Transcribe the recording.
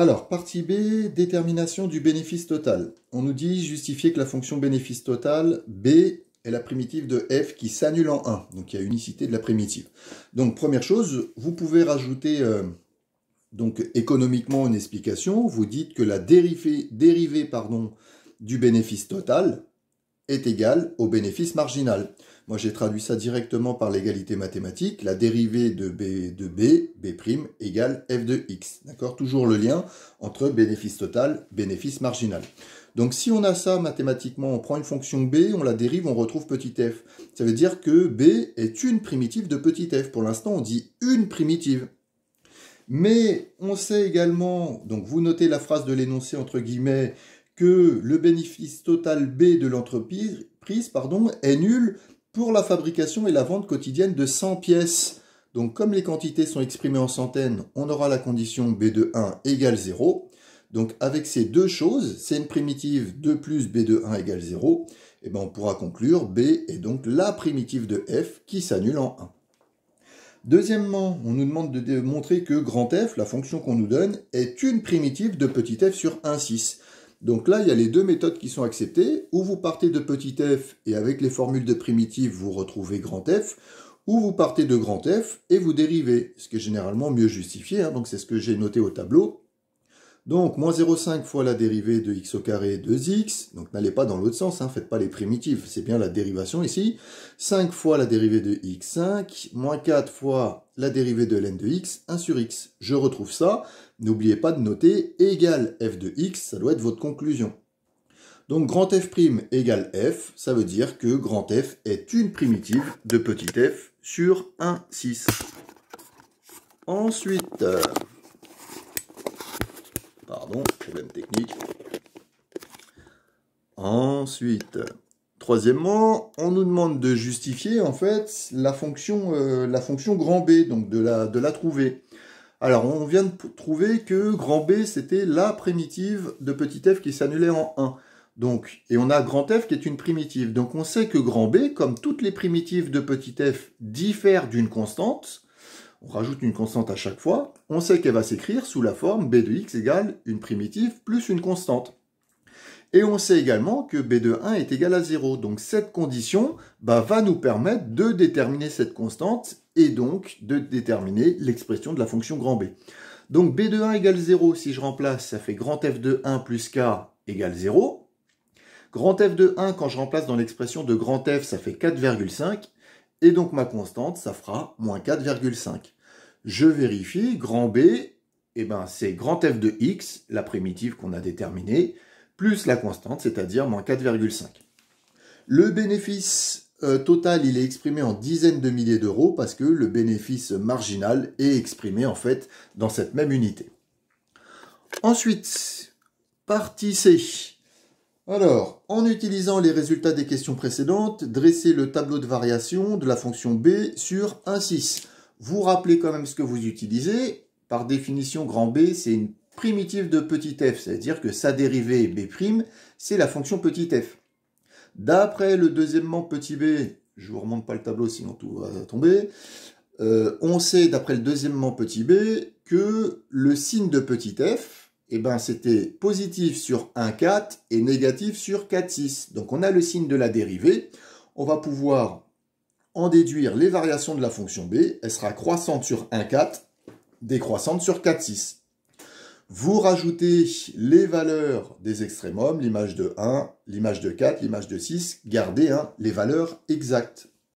Alors, partie B, détermination du bénéfice total. On nous dit justifier que la fonction bénéfice total, B, est la primitive de f qui s'annule en 1. Donc, il y a unicité de la primitive. Donc, première chose, vous pouvez rajouter donc économiquement une explication. Vous dites que la dérivée du bénéfice total est égale au bénéfice marginal. Moi, j'ai traduit ça directement par l'égalité mathématique. La dérivée de B' égale f de x. D'accord? Toujours le lien entre bénéfice total, bénéfice marginal. Donc, si on a ça mathématiquement, on prend une fonction b, on la dérive, on retrouve petit f. Ça veut dire que b est une primitive de petit f. Pour l'instant, on dit une primitive. Mais on sait également, donc vous notez la phrase de l'énoncé entre guillemets, que le bénéfice total B de l'entreprise est nul pour la fabrication et la vente quotidienne de 100 pièces. Donc comme les quantités sont exprimées en centaines, on aura la condition B de 1 égale 0. Donc avec ces deux choses, c'est une primitive 2 plus B de 1 égale 0, et bien on pourra conclure B est donc la primitive de f qui s'annule en 1. Deuxièmement, on nous demande de montrer que grand f, la fonction qu'on nous donne, est une primitive de petit f sur 1,6. Donc là, il y a les deux méthodes qui sont acceptées, ou vous partez de petit f et avec les formules de primitives, vous retrouvez grand f, ou vous partez de grand f et vous dérivez, ce qui est généralement mieux justifié, donc c'est ce que j'ai noté au tableau. Donc, moins 0,5 fois la dérivée de x au carré 2x, donc n'allez pas dans l'autre sens, faites pas les primitives, c'est bien la dérivation ici. 5 fois la dérivée de x5, moins 4 fois la dérivée de ln de x, 1 sur x. Je retrouve ça, n'oubliez pas de noter égale f de x, ça doit être votre conclusion. Donc, grand f' égale f, ça veut dire que grand f est une primitive de petit f sur 1,6. Ensuite... Pardon, problème technique. Ensuite, troisièmement, on nous demande de justifier en fait la fonction grand B, donc de la trouver. Alors, on vient de trouver que grand B, c'était la primitive de petit f qui s'annulait en 1. Donc, et on a grand f qui est une primitive. Donc, on sait que grand B, comme toutes les primitives de petit f, diffèrent d'une constante. On rajoute une constante à chaque fois, on sait qu'elle va s'écrire sous la forme b de x égale une primitive plus une constante. Et on sait également que b de 1 est égal à 0. Donc cette condition va nous permettre de déterminer cette constante et donc de déterminer l'expression de la fonction grand B. Donc b de 1 égale 0, si je remplace, ça fait grand f de 1 plus k égale 0. Grand f de 1, quand je remplace dans l'expression de grand f, ça fait 4,5. Et donc ma constante, ça fera moins 4,5. Je vérifie, grand B, c'est grand f de x, la primitive qu'on a déterminée, plus la constante, c'est-à-dire moins 4,5. Le bénéfice total, il est exprimé en dizaines de milliers d'euros parce que le bénéfice marginal est exprimé en fait dans cette même unité. Ensuite, partie C. Alors, en utilisant les résultats des questions précédentes, dressez le tableau de variation de la fonction b sur 1,6. Vous rappelez quand même ce que vous utilisez. Par définition, grand B, c'est une primitive de petit f, c'est-à-dire que sa dérivée b', c'est la fonction petit f. D'après le deuxièmement petit b, je ne vous remonte pas le tableau sinon tout va tomber, on sait d'après le deuxièmement petit b que le signe de petit f, c'était positif sur 1,4 et négatif sur 4,6. Donc on a le signe de la dérivée. On va pouvoir en déduire les variations de la fonction b. Elle sera croissante sur 1,4, décroissante sur 4,6. Vous rajoutez les valeurs des extrémums, l'image de 1, l'image de 4, l'image de 6. Gardez les valeurs exactes.